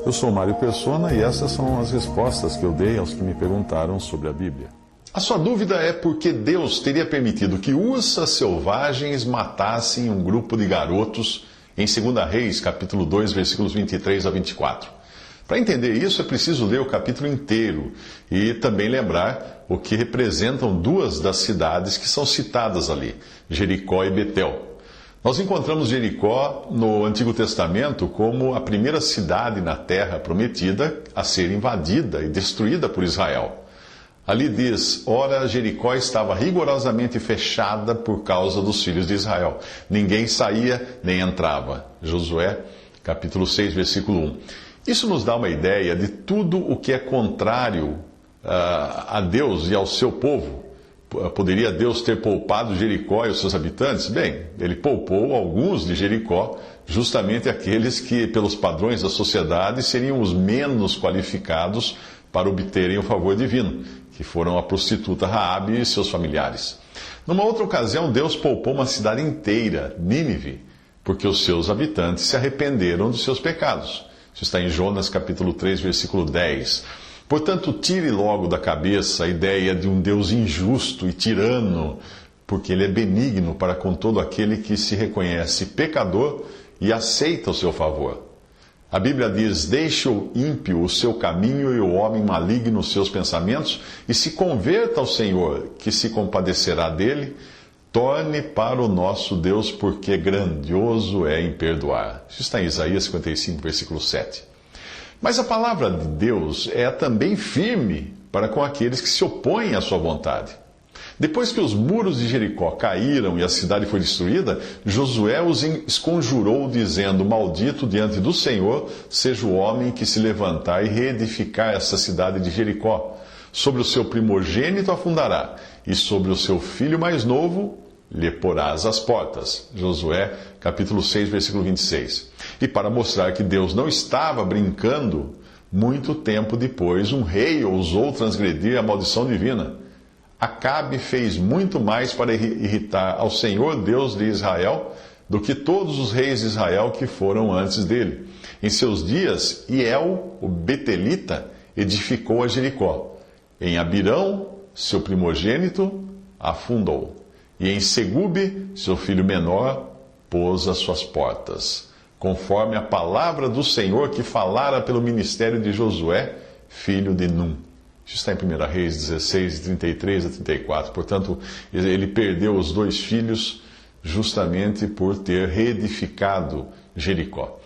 Eu sou Mário Persona e essas são as respostas que eu dei aos que me perguntaram sobre a Bíblia. A sua dúvida é por que Deus teria permitido que ursas selvagens matassem um grupo de garotos em 2 Reis, capítulo 2, versículos 23 a 24. Para entender isso, é preciso ler o capítulo inteiro e também lembrar o que representam duas das cidades que são citadas ali, Jericó e Betel. Nós encontramos Jericó no Antigo Testamento como a primeira cidade na terra prometida a ser invadida e destruída por Israel. Ali diz: ora, Jericó estava rigorosamente fechada por causa dos filhos de Israel. Ninguém saía nem entrava. Josué, capítulo 6, versículo 1. Isso nos dá uma ideia de tudo o que é contrário a Deus e ao seu povo. Poderia Deus ter poupado Jericó e os seus habitantes? Bem, ele poupou alguns de Jericó, justamente aqueles que, pelos padrões da sociedade, seriam os menos qualificados para obterem o favor divino, que foram a prostituta Raabe e seus familiares. Numa outra ocasião, Deus poupou uma cidade inteira, Nínive, porque os seus habitantes se arrependeram dos seus pecados. Isso está em Jonas capítulo 3, versículo 10. Portanto, tire logo da cabeça a ideia de um Deus injusto e tirano, porque Ele é benigno para com todo aquele que se reconhece pecador e aceita o seu favor. A Bíblia diz: deixe o ímpio o seu caminho e o homem maligno os seus pensamentos, e se converta ao Senhor, que se compadecerá dele. Torne para o nosso Deus, porque grandioso é em perdoar. Isso está em Isaías 55, versículo 7. Mas a palavra de Deus é também firme para com aqueles que se opõem à sua vontade. Depois que os muros de Jericó caíram e a cidade foi destruída, Josué os esconjurou, dizendo: maldito diante do Senhor seja o homem que se levantar e reedificar essa cidade de Jericó. Sobre o seu primogênito a fundará, e sobre o seu filho mais novo lhe porás as portas. Josué, capítulo 6, versículo 26. E para mostrar que Deus não estava brincando, muito tempo depois um rei ousou transgredir a maldição divina. Acabe fez muito mais para irritar ao Senhor Deus de Israel do que todos os reis de Israel que foram antes dele. Em seus dias, Hiel, o betelita, edificou a Jericó. Em Abirão, seu primogênito, a fundou. E em Segube, seu filho menor, pôs as suas portas, conforme a palavra do Senhor que falara pelo ministério de Josué, filho de Num. Isso está em 1 Reis 16, 33 a 34. Portanto, ele perdeu os dois filhos justamente por ter reedificado Jericó.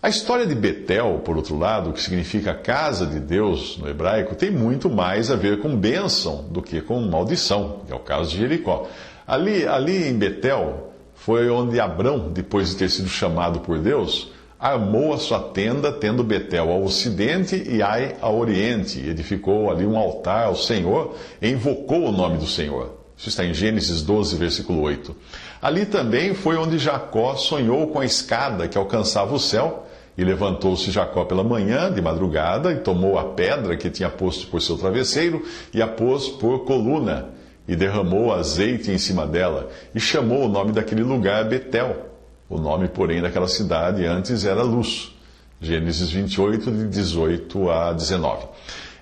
A história de Betel, por outro lado, que significa casa de Deus no hebraico, tem muito mais a ver com bênção do que com maldição, que é o caso de Jericó. Ali em Betel foi onde Abrão, depois de ter sido chamado por Deus, armou a sua tenda, tendo Betel ao ocidente e Ai ao oriente. Edificou ali um altar ao Senhor e invocou o nome do Senhor. Isso está em Gênesis 12, versículo 8. Ali também foi onde Jacó sonhou com a escada que alcançava o céu. E levantou-se Jacó pela manhã, de madrugada, e tomou a pedra que tinha posto por seu travesseiro e a pôs por coluna. E derramou azeite em cima dela, e chamou o nome daquele lugar Betel. O nome, porém, daquela cidade antes era Luz. Gênesis 28, de 18 a 19.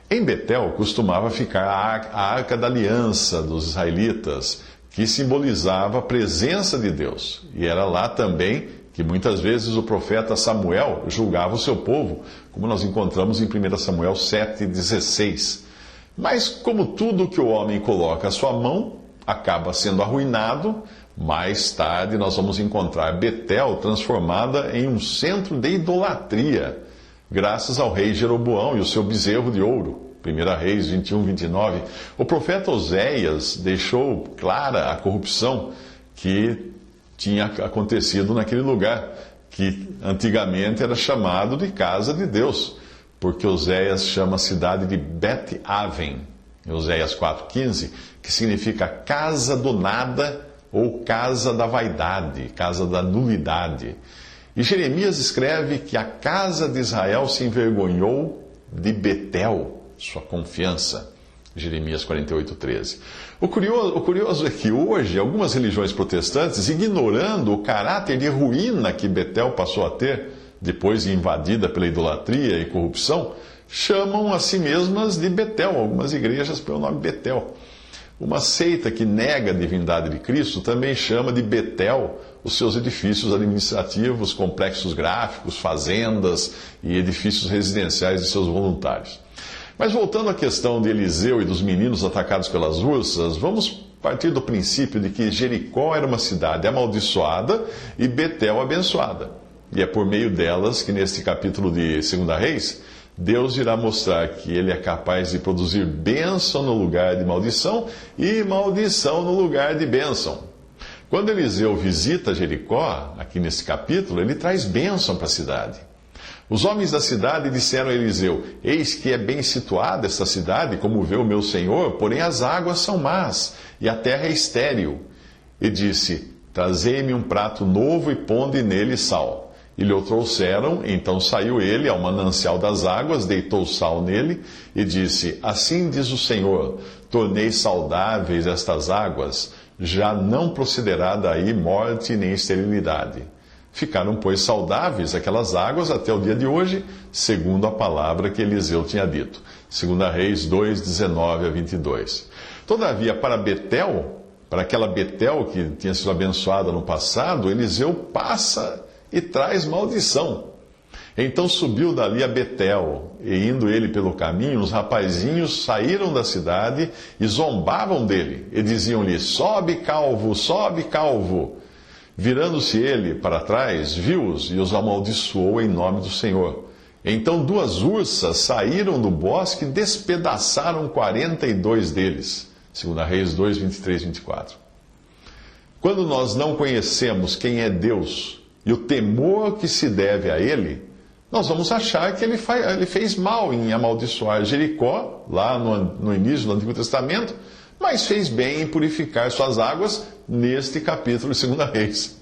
Em Betel costumava ficar a Arca da Aliança dos israelitas, que simbolizava a presença de Deus. E era lá também que muitas vezes o profeta Samuel julgava o seu povo, como nós encontramos em 1 Samuel 7,16. Mas como tudo que o homem coloca à sua mão acaba sendo arruinado, mais tarde nós vamos encontrar Betel transformada em um centro de idolatria, graças ao rei Jeroboão e o seu bezerro de ouro. 1 Reis 21, 29. O profeta Oséias deixou clara a corrupção que tinha acontecido naquele lugar, que antigamente era chamado de casa de Deus, porque Oséias chama a cidade de Bet-Aven, em Oséias 4,15, que significa casa do nada ou casa da vaidade, casa da nulidade. E Jeremias escreve que a casa de Israel se envergonhou de Betel, sua confiança. Jeremias 48:13. O curioso é que hoje algumas religiões protestantes, ignorando o caráter de ruína que Betel passou a ter, depois invadida pela idolatria e corrupção, chamam a si mesmas de Betel, algumas igrejas pelo nome Betel. Uma seita que nega a divindade de Cristo também chama de Betel os seus edifícios administrativos, complexos gráficos, fazendas e edifícios residenciais de seus voluntários. Mas voltando à questão de Eliseu e dos meninos atacados pelas ursas, vamos partir do princípio de que Jericó era uma cidade amaldiçoada e Betel abençoada. E é por meio delas que neste capítulo de 2 Reis, Deus irá mostrar que Ele é capaz de produzir bênção no lugar de maldição e maldição no lugar de bênção. Quando Eliseu visita Jericó, aqui nesse capítulo, ele traz bênção para a cidade. Os homens da cidade disseram a Eliseu: eis que é bem situada esta cidade, como vê o meu senhor, porém as águas são más e a terra é estéril. E disse: trazei-me um prato novo e ponde nele sal. E lhe o trouxeram, então saiu ele ao manancial das águas, deitou sal nele e disse: assim diz o Senhor, tornei saudáveis estas águas, já não procederá daí morte nem esterilidade. Ficaram, pois, saudáveis aquelas águas até o dia de hoje, segundo a palavra que Eliseu tinha dito. 2 Reis 2, 19 a 22. Todavia, para Betel, para aquela Betel que tinha sido abençoada no passado, Eliseu passa e traz maldição. Então subiu dali a Betel, e indo ele pelo caminho, os rapazinhos saíram da cidade e zombavam dele, e diziam-lhe: sobe, calvo, sobe, calvo. Virando-se ele para trás, viu-os e os amaldiçoou em nome do Senhor. Então 2 ursas saíram do bosque e despedaçaram 42 deles. 2 Reis 2, 23 e 24. Quando nós não conhecemos quem é Deus e o temor que se deve a Ele, nós vamos achar que ele fez mal em amaldiçoar Jericó, lá no início do Antigo Testamento, mas fez bem em purificar suas águas neste capítulo de 2 Reis.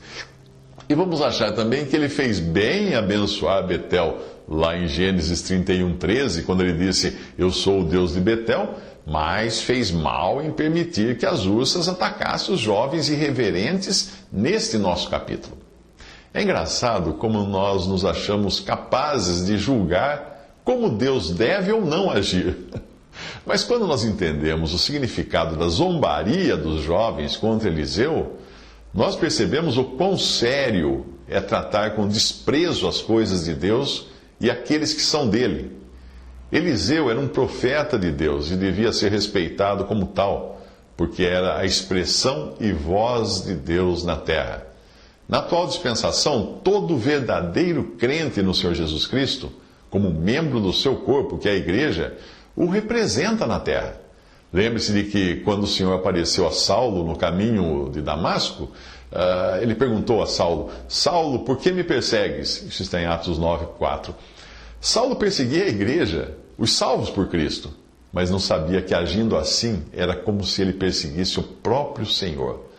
E vamos achar também que ele fez bem em abençoar Betel, lá em Gênesis 31, 13, quando ele disse: eu sou o Deus de Betel, mas fez mal em permitir que as ursas atacassem os jovens irreverentes neste nosso capítulo. É engraçado como nós nos achamos capazes de julgar como Deus deve ou não agir. Mas quando nós entendemos o significado da zombaria dos jovens contra Eliseu, nós percebemos o quão sério é tratar com desprezo as coisas de Deus e aqueles que são dele. Eliseu era um profeta de Deus e devia ser respeitado como tal, porque era a expressão e voz de Deus na terra. Na atual dispensação, todo verdadeiro crente no Senhor Jesus Cristo, como membro do seu corpo, que é a igreja, o representa na terra. Lembre-se de que quando o Senhor apareceu a Saulo no caminho de Damasco, ele perguntou a Saulo: Saulo, por que me persegues? Isso está em Atos 9, 4. Saulo perseguia a igreja, os salvos por Cristo, mas não sabia que agindo assim era como se ele perseguisse o próprio Senhor.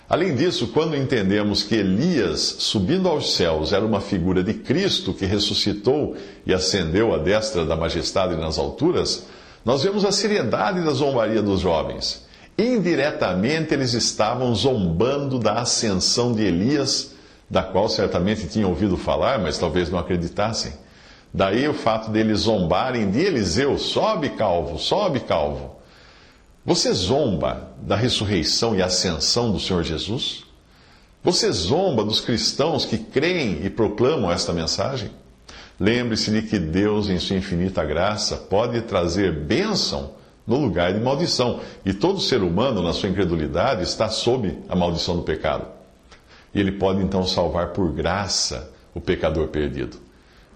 Além disso, quando entendemos que Elias, subindo aos céus, era uma figura de Cristo que ressuscitou e ascendeu à destra da majestade nas alturas, nós vemos a seriedade da zombaria dos jovens. Indiretamente, eles estavam zombando da ascensão de Elias, da qual certamente tinham ouvido falar, mas talvez não acreditassem. Daí o fato deles zombarem de Eliseu: sobe, calvo, sobe, calvo. Você zomba da ressurreição e ascensão do Senhor Jesus? Você zomba dos cristãos que creem e proclamam esta mensagem? Lembre-se de que Deus, em sua infinita graça, pode trazer bênção no lugar de maldição. E todo ser humano, na sua incredulidade, está sob a maldição do pecado. E Ele pode então salvar por graça o pecador perdido.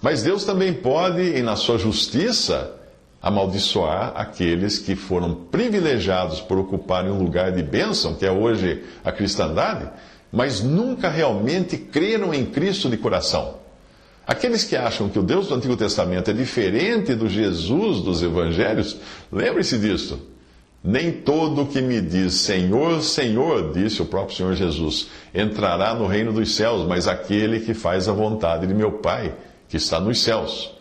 Mas Deus também pode, na sua justiça, amaldiçoar aqueles que foram privilegiados por ocuparem um lugar de bênção, que é hoje a cristandade, mas nunca realmente creram em Cristo de coração. Aqueles que acham que o Deus do Antigo Testamento é diferente do Jesus dos Evangelhos, lembre-se disso. Nem todo que me diz Senhor, Senhor, disse o próprio Senhor Jesus, entrará no reino dos céus, mas aquele que faz a vontade de meu Pai, que está nos céus.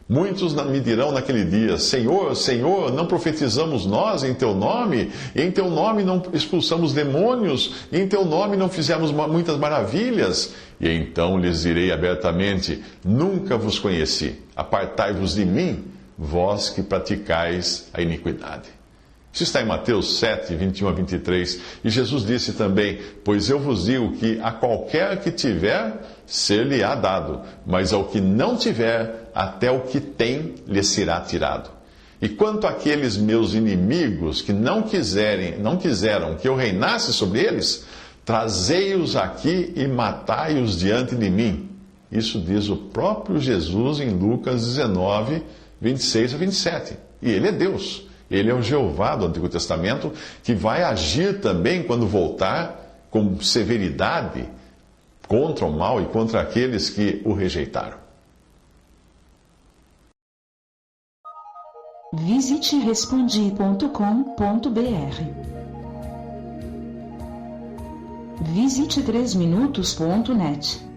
Muitos me dirão naquele dia: Senhor, Senhor, não profetizamos nós em teu nome? E em teu nome não expulsamos demônios? E em teu nome não fizemos muitas maravilhas? E então lhes direi abertamente: Nunca vos conheci. Apartai-vos de mim, vós que praticais a iniquidade. Isso está em Mateus 7, 21 a 23. E Jesus disse também: Pois eu vos digo que a qualquer que tiver, ser-lhe-á dado, mas ao que não tiver, até o que tem lhe será tirado. E quanto àqueles meus inimigos que não quiseram que eu reinasse sobre eles, trazei-os aqui e matai-os diante de mim. Isso diz o próprio Jesus em Lucas 19, 26 a 27. E ele é Deus. Ele é o Jeová do Antigo Testamento, que vai agir também quando voltar com severidade contra o mal e contra aqueles que o rejeitaram. Visite respondi.com.br. Visite 3minutos.net.